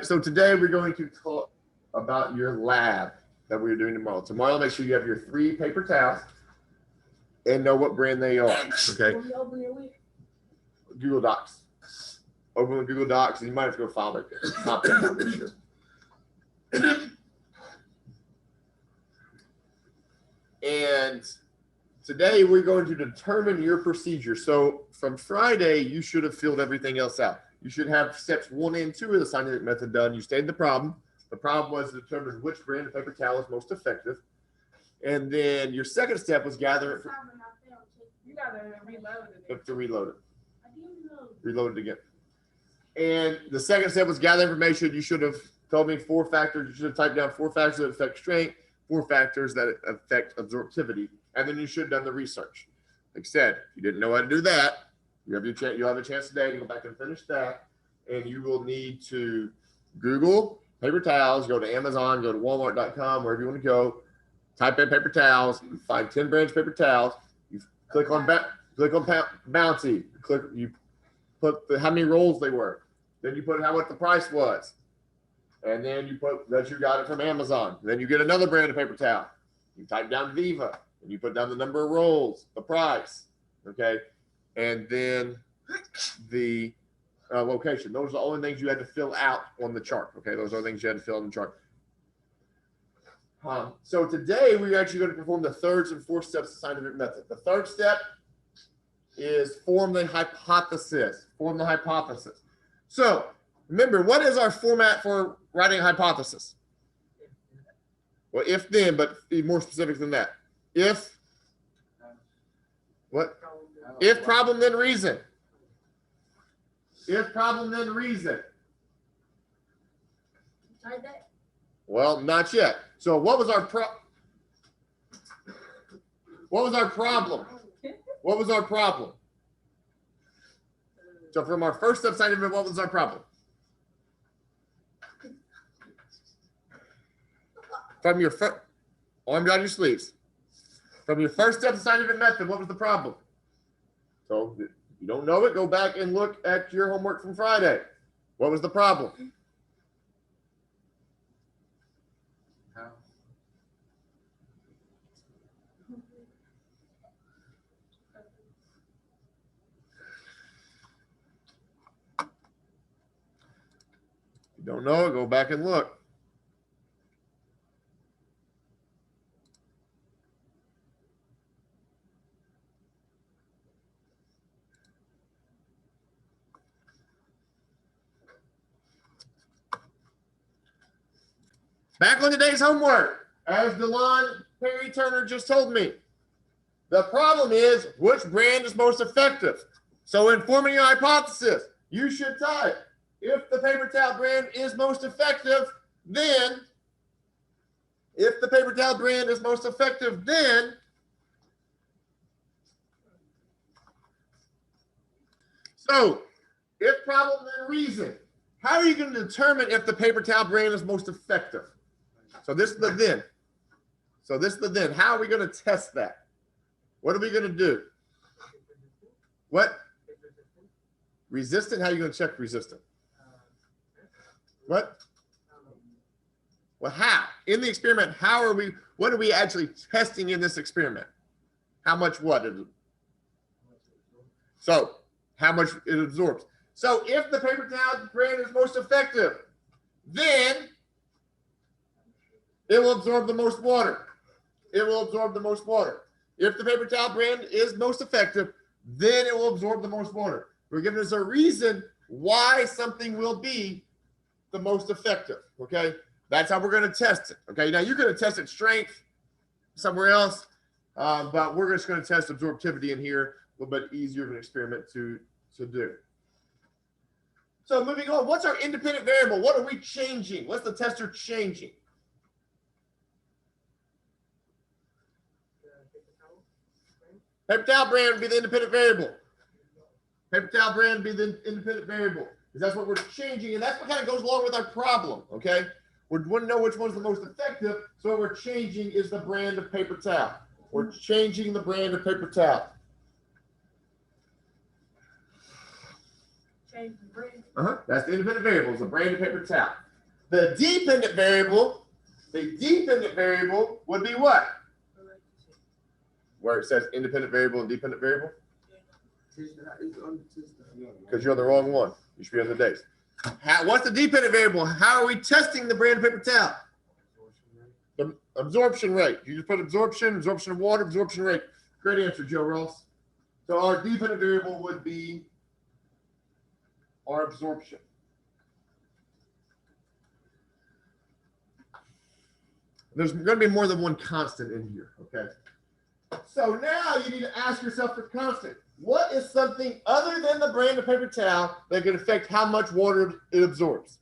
So today we're going to talk about your lab that we're doing tomorrow. Tomorrow, make sure you have your 3 paper towels and know what brand they are. Okay. Google Docs. Open with Google Docs, and you might have to go file it. And today we're going to determine your procedure. So from Friday, you should have filled everything else out. You should have steps 1 and 2 of the scientific method done. You stated the problem. The problem was to determine which brand of paper towel is most effective. And then your second step was gather it. You gotta reload it. You have to reload it. Reload it again. And the second step was gather information. You should have told me 4 factors. You should have typed down 4 factors that affect strength, 4 factors that affect absorptivity, and then you should have done the research. Like I said, if you didn't know how to do that, you'll have a chance today to go back and finish that, and you will need to Google paper towels, go to Amazon, go to Walmart.com, wherever you want to go, type in paper towels, find 10 brands of paper towels, you click on Bounty, you put how many rolls they were, then you put what the price was, and then you put that you got it from Amazon. Then you get another brand of paper towel. You type down Viva, and you put down the number of rolls, the price, okay, and then the location. Those are the only things you had to fill out on the chart, okay? Those are the things you had to fill in the chart. So today we're actually going to perform the 3rd and 4th steps of the scientific method. The 3rd step is form the hypothesis. Form the hypothesis. So remember, what is our format for writing a hypothesis? Well, if then, but be more specific than that. If what? If problem then reason. If problem then reason. Well, not yet. So what was our problem? What was our problem? So from our first step scientific, what was our problem? From your first, arm down your sleeves. From your first step scientific method, what was the problem? So if you don't know it, go back and look at your homework from Friday. What was the problem? If you don't know it, go back and look. Back on today's homework, as DeLon Perry Turner just told me, the problem is which brand is most effective. So in forming your hypothesis, you should type, if the paper towel brand is most effective, then, so if problem then reason, how are you going to determine if the paper towel brand is most effective? So this is the then. How are we going to test that? What are we going to do? What? Resistant? How are you going to check resistant? What? Well, how? In the experiment, what are we actually testing in this experiment? How much what? So, how much it absorbs. So, if the paper towel brand is most effective, then it will absorb the most water. If the paper towel brand is most effective, then it will absorb the most water. We're giving us a reason why something will be the most effective, okay? That's how we're going to test it, okay? Now, you're going to test its strength somewhere else, but we're just going to test absorptivity in here, a little bit easier of an experiment to do. So moving on, what's our independent variable? What are we changing? What's the tester changing? Paper towel brand would be the independent variable. Because that's what we're changing, and that's what kind of goes along with our problem, okay? We want to know which one's the most effective, so what we're changing is the brand of paper towel. We're changing the brand of paper towel. Change the brand. That's the independent variable, is the brand of paper towel. The dependent variable would be what? Where it says independent variable and dependent variable? Because you're on the wrong one. You should be on the days. What's the dependent variable? How are we testing the brand paper towel? The absorption rate. You just put absorption of water, absorption rate. Great answer, Joe Ross. So our dependent variable would be our absorption. There's going to be more than one constant in here, okay? So now you need to ask yourself the constant. What is something other than the brand of paper towel that can affect how much water it absorbs?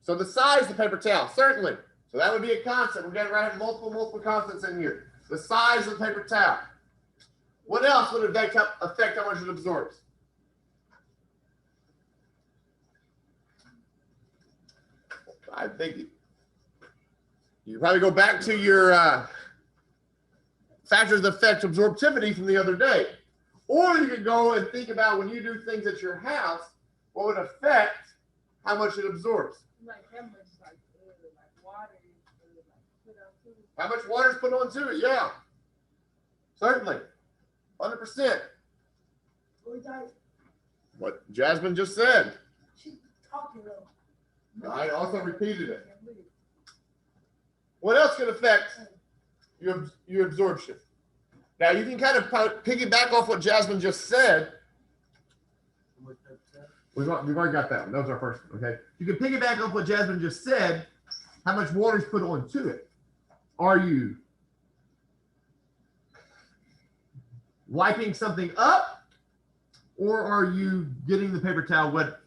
So the size of the paper towel, certainly. So that would be a constant. We're going to write multiple constants in here. The size of the paper towel. What else would affect how much it absorbs? I think you probably go back to your factors that affect absorptivity from the other day. Or you could go and think about when you do things at your house, what would affect how much it absorbs. Like how much like water put onto it. How much water is put onto it? Yeah. Certainly. 100%. What Jasmine just said. She's talking though. I also repeated it. What else can affect your absorption? Now you can kind of piggyback off what Jasmine just said. We've already got that one. That was our first one, okay? You can piggyback off what Jasmine just said. How much water is put onto it? Are you wiping something up, or are you getting the paper towel wet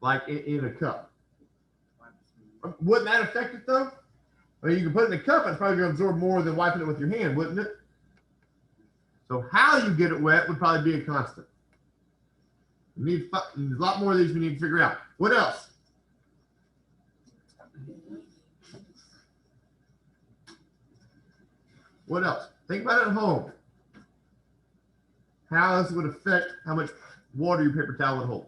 like in a cup? Wouldn't that affect it though? I mean, you can put it in a cup, it's probably going to absorb more than wiping it with your hand, wouldn't it? So how you get it wet would probably be a constant. You need a lot more of these we need to figure out. What else? What else? Think about it at home. How this would affect how much water your paper towel would hold.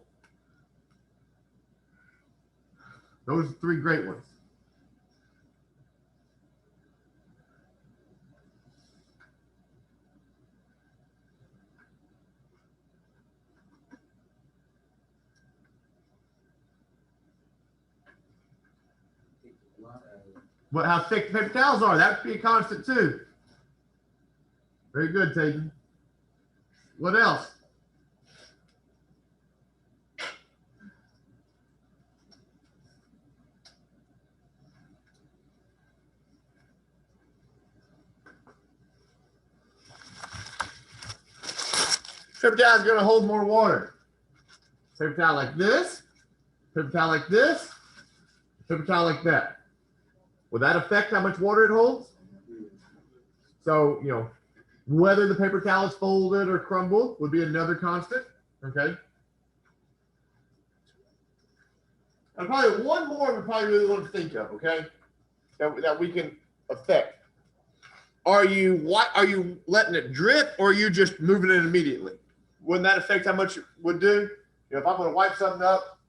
Those are three great ones. What, how thick the paper towels are, that would be a constant too. Very good, Tayton. What else? Paper towel is going to hold more water. Paper towel like this, paper towel like this, paper towel like that. Will that affect how much water it holds? So, you know, whether the paper towel is folded or crumbled would be another constant, okay? And probably one more we probably really want to think of, okay? That we can affect. Are you letting it drip, or are you just moving it immediately? Wouldn't that affect how much it would do? You know, if I'm going to wipe something up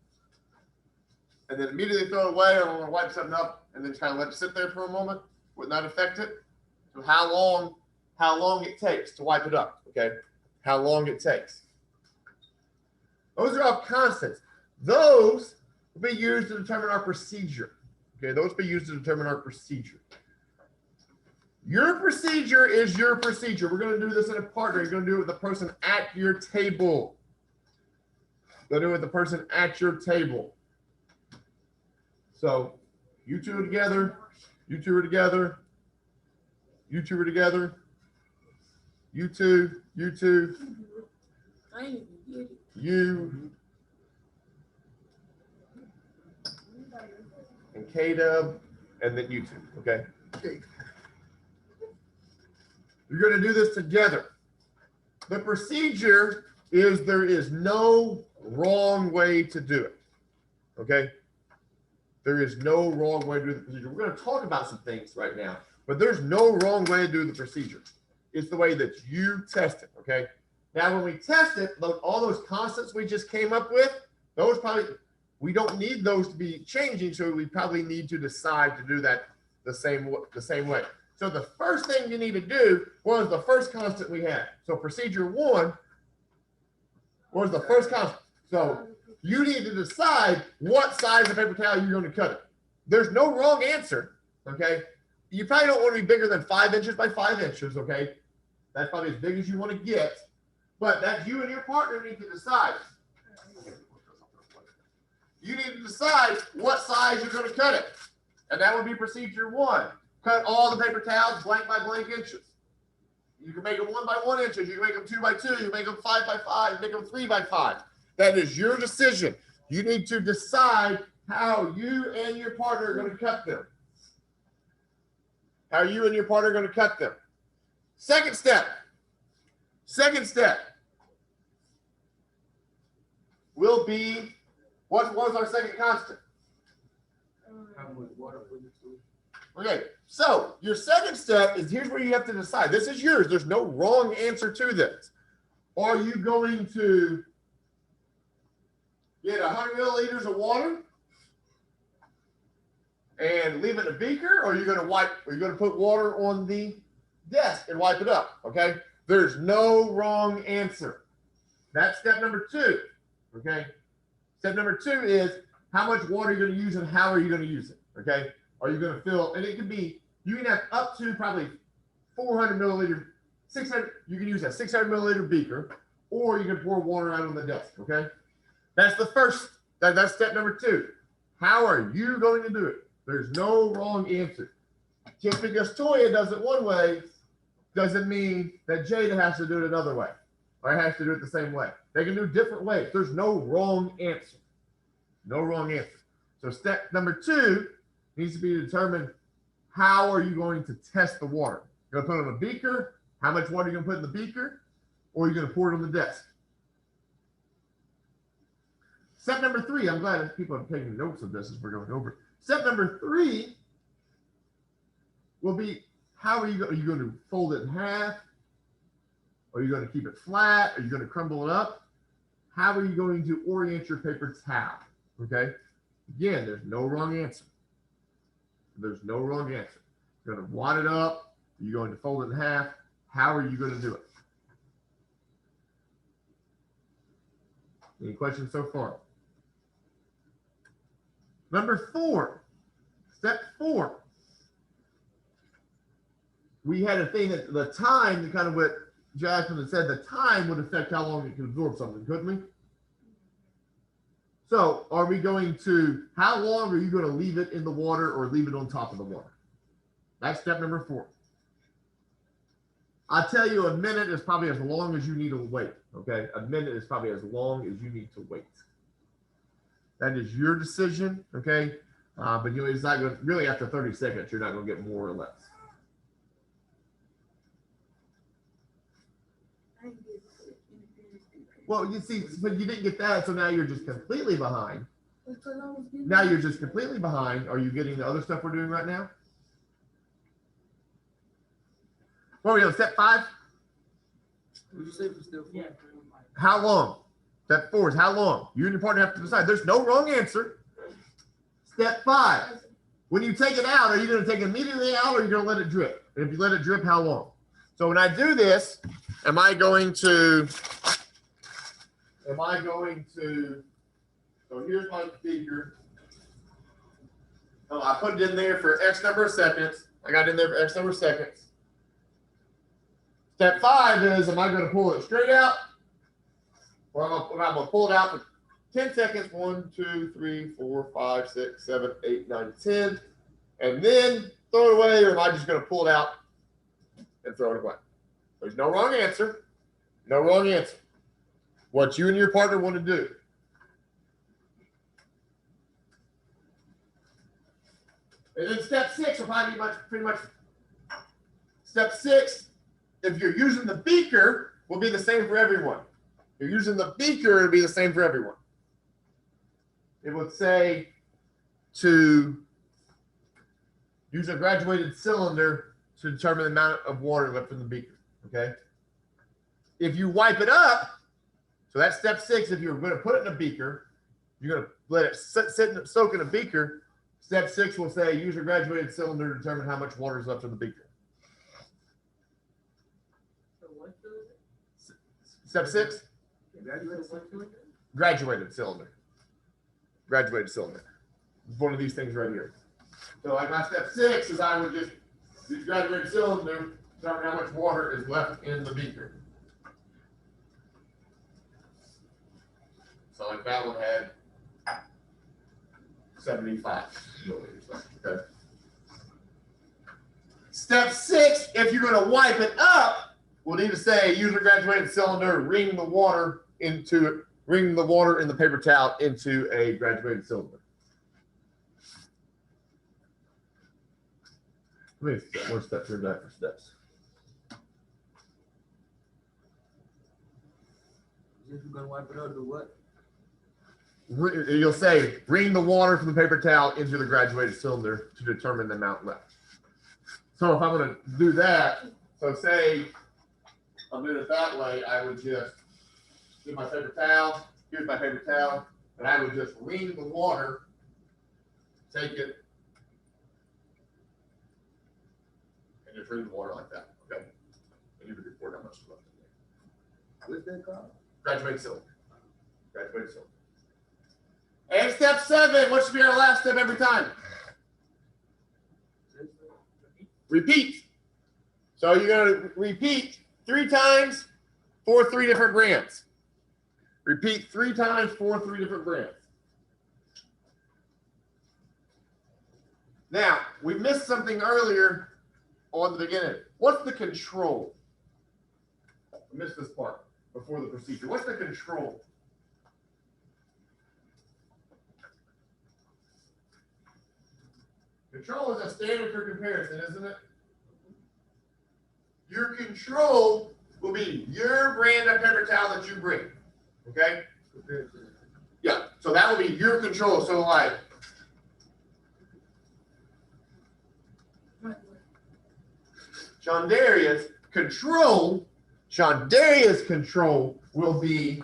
and then immediately throw it away, or I'm going to wipe something up and then just kind of let it sit there for a moment, wouldn't that affect it? So how long it takes to wipe it up, okay? How long it takes. Those are all constants. Those will be used to determine our procedure. Okay, those will be used to determine our procedure. Your procedure is your procedure. We're going to do this in a partner. You're going to do it with the person at your table. Go do it with the person at your table. So you two are together. You two are together. You two are together. You two. You two. You. And K-Dub. And then you two. Okay. You're going to do this together. The procedure is there is no wrong way to do it. Okay? There is no wrong way to do the procedure. We're going to talk about some things right now, but there's no wrong way to do the procedure. It's the way that you test it. Okay? Now, when we test it, all those constants we just came up with, those probably, we don't need those to be changing, so we probably need to decide to do that the same way. So the first thing you need to do was the first constant we had. So procedure 1 was the first constant. So you need to decide what size of paper towel you're going to cut it. There's no wrong answer, okay? You probably don't want to be bigger than 5 inches by 5 inches, okay? That's probably as big as you want to get, but that you and your partner need to decide. You need to decide what size you're going to cut it. And that would be procedure 1. Cut all the paper towels blank by blank inches. You can make them 1 by 1 inches. You can make them 2 by 2. You can make them 5 by 5. You can make them 3 by 5. That is your decision. You need to decide how you and your partner are going to cut them. How you and your partner are going to cut them. Second step will be, what was our second constant? How much water put into it? Okay, so your second step is, here's where you have to decide. This is yours. There's no wrong answer to this. Are you going to get 100 milliliters of water and leave it in a beaker, or are you going to put water on the desk and wipe it up? Okay, there's no wrong answer. That's step number 2. Okay, step number 2 is how much water you're going to use and how are you going to use it. Okay, are you going to fill, and it can be, you can have up to probably 400 milliliter, 600, you can use a 600 milliliter beaker, or you can pour water out on the desk. Okay, that's the first, that's step number 2. How are you going to do it? There's no wrong answer. Just because Toya does it one way doesn't mean that Jada has to do it another way or has to do it the same way. They can do different ways. There's no wrong answer. No wrong answer. So step number 2 needs to be determined, how are you going to test the water? You're going to put it in a beaker. How much water are you going to put in the beaker? Or are you going to pour it on the desk? Step number 3, I'm glad that people are taking notes of this as we're going over. Step number 3 will be, how are you going to fold it in half? Are you going to keep it flat? Are you going to crumble it up? How are you going to orient your paper towel? Okay. Again, there's no wrong answer. There's no wrong answer. You're going to wad it up. You're going to fold it in half. How are you going to do it? Any questions so far? Number 4, step 4. We had a thing that the time, kind of what Jasmine had said, the time would affect how long it could absorb something, couldn't we? So are we going to, how long are you going to leave it in the water or leave it on top of the water? That's step number 4. I'll tell you, a minute is probably as long as you need to wait, okay? A minute is probably as long as you need to wait. That is your decision, okay? But you know, it's not going to, really after 30 seconds, you're not going to get more or less. Well, you see, but you didn't get that, so now you're just completely behind. Now you're just completely behind. Are you getting the other stuff we're doing right now? What are we on, step 5? Would you say for step 4? How long? Step 4 is how long? You and your partner have to decide. There's no wrong answer. Step 5. When you take it out, are you going to take it immediately out or are you going to let it drip? And if you let it drip, how long? So when I do this, am I going to, so here's my beaker. Oh, I put it in there for X number of seconds. I got it in there for X number of seconds. Step 5 is, am I going to pull it straight out? Or I'm going to pull it out for 10 seconds. 1, 2, 3, 4, 5, 6, 7, 8, 9, 10. And then throw it away, or am I just going to pull it out and throw it away? There's no wrong answer. No wrong answer. What you and your partner want to do. And then step 6 will probably be pretty much. Step 6, if you're using the beaker, will be the same for everyone. If you're using the beaker, it'll be the same for everyone. It would say to use a graduated cylinder to determine the amount of water left in the beaker. Okay. If you wipe it up, so that's step 6. If you're going to put it in a beaker, you're going to let it soak in a beaker. Step 6 will say use your graduated cylinder to determine how much water is left in the beaker. Step 6, graduated cylinder. Graduated cylinder. It's one of these things right here. So like my step 6 is I would just use graduated cylinder to determine how much water is left in the beaker. So like that one had 75 milliliters left. Okay. Step 6, if you're going to wipe it up, we'll need to say use your graduated cylinder, wring the water in the paper towel into a graduated cylinder. Let me see more steps here for steps. If you're gonna wipe it out, do what? You'll say wring the water from the paper towel into the graduated cylinder to determine the amount left. So if I'm going to do that, so say I'm doing it that way, I would just do my paper towel. Here's my paper towel, and I would just wring the water, take it, and just wring the water like that. Okay, and you can report how much is left in there. What's that called? Graduated cylinder. Graduated cylinder. And step 7, what should be our last step every time? Repeat. So you're going to repeat 3 times for 3 different brands. Repeat 3 times for 3 different brands. Now, we missed something earlier on the beginning. What's the control? I missed this part before the procedure. What's the control? Control is a standard for comparison, isn't it? Your control will be your brand of paper towel that you bring. Okay? Yeah, so that will be your control. So like, Shondaria's control will be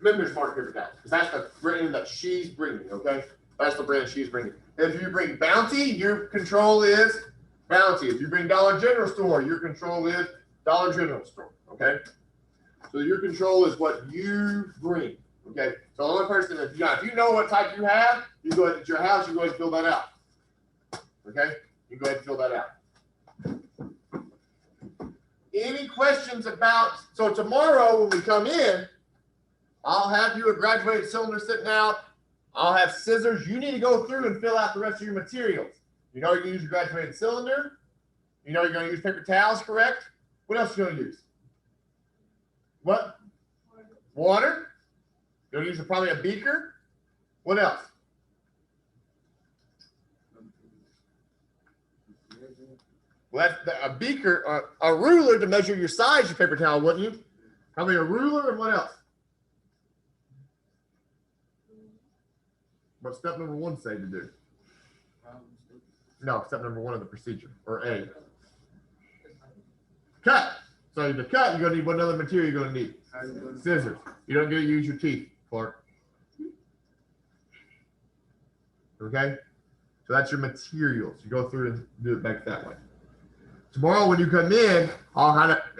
Members Mark paper towels, because that's the brand that she's bringing, okay? That's the brand she's bringing. If you bring Bounty, your control is Bounty. If you bring Dollar General Store, your control is Dollar General Store, okay? So your control is what you bring, okay? So the only person, if you know what type you have, you go ahead at your house, you go ahead and fill that out, okay? You go ahead and fill that out. Any questions about, so tomorrow when we come in, I'll have you a graduated cylinder sitting out. I'll have scissors. You need to go through and fill out the rest of your materials. You know you're going to use your graduated cylinder. You know you're going to use paper towels, correct? What else are you going to use? What? Water. You're going to use probably a beaker. What else? Well, that's a beaker, a ruler to measure your size, your paper towel, wouldn't you? Probably a ruler, and what else? What step number 1 say to do? No, step number 1 of the procedure, or A. Cut. So to cut, you're going to need what other material you're going to need? Scissors. You don't get to use your teeth, Clark. Okay? So that's your materials. You go through and do it back that way. Tomorrow when you come in,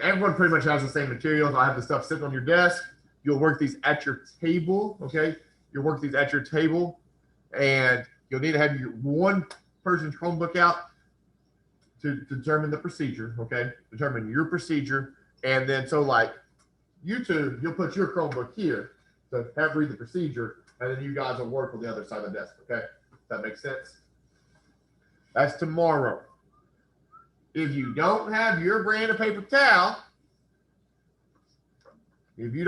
everyone pretty much has the same materials. I'll have the stuff sitting on your desk. You'll work these at your table, okay? You'll work these at your table. And you'll need to have your one person's Chromebook out to determine the procedure, okay? Determine your procedure. And then, so like you two, you'll put your Chromebook here to have read the procedure, and then you guys will work on the other side of the desk, okay? That makes sense? That's tomorrow. If you don't have your brand of paper towel, you really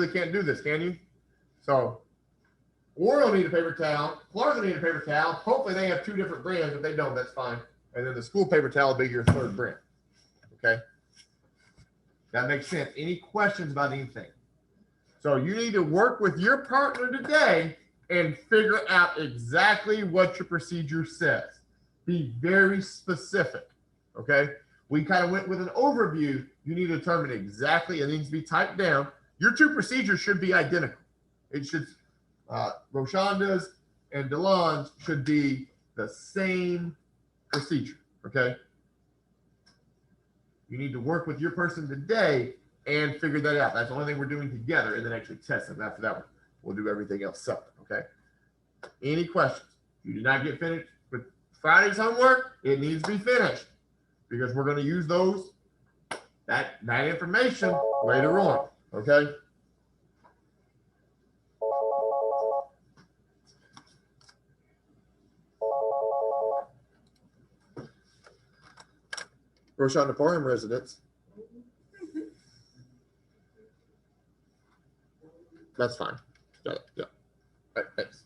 can't do this, can you? So, Oral need a paper towel. Florida need a paper towel. Hopefully they have 2 different brands. If they don't, that's fine. And then the school paper towel will be your 3rd brand. Okay? That makes sense. Any questions about anything? So you need to work with your partner today and figure out exactly what your procedure says. Be very specific. Okay. We kind of went with an overview. You need to determine exactly, it needs to be typed down. Your two procedures should be identical. It should, Roshanda's and Delon's should be the same procedure. Okay. You need to work with your person today and figure that out. That's the only thing we're doing together, and then actually test them. After that, we'll do everything else separate. Okay. Any questions? You did not get finished with Friday's homework. It needs to be finished because we're going to use that information later on. Okay. Roshonda Parham residents. That's fine. Got it. Yeah. All right, thanks.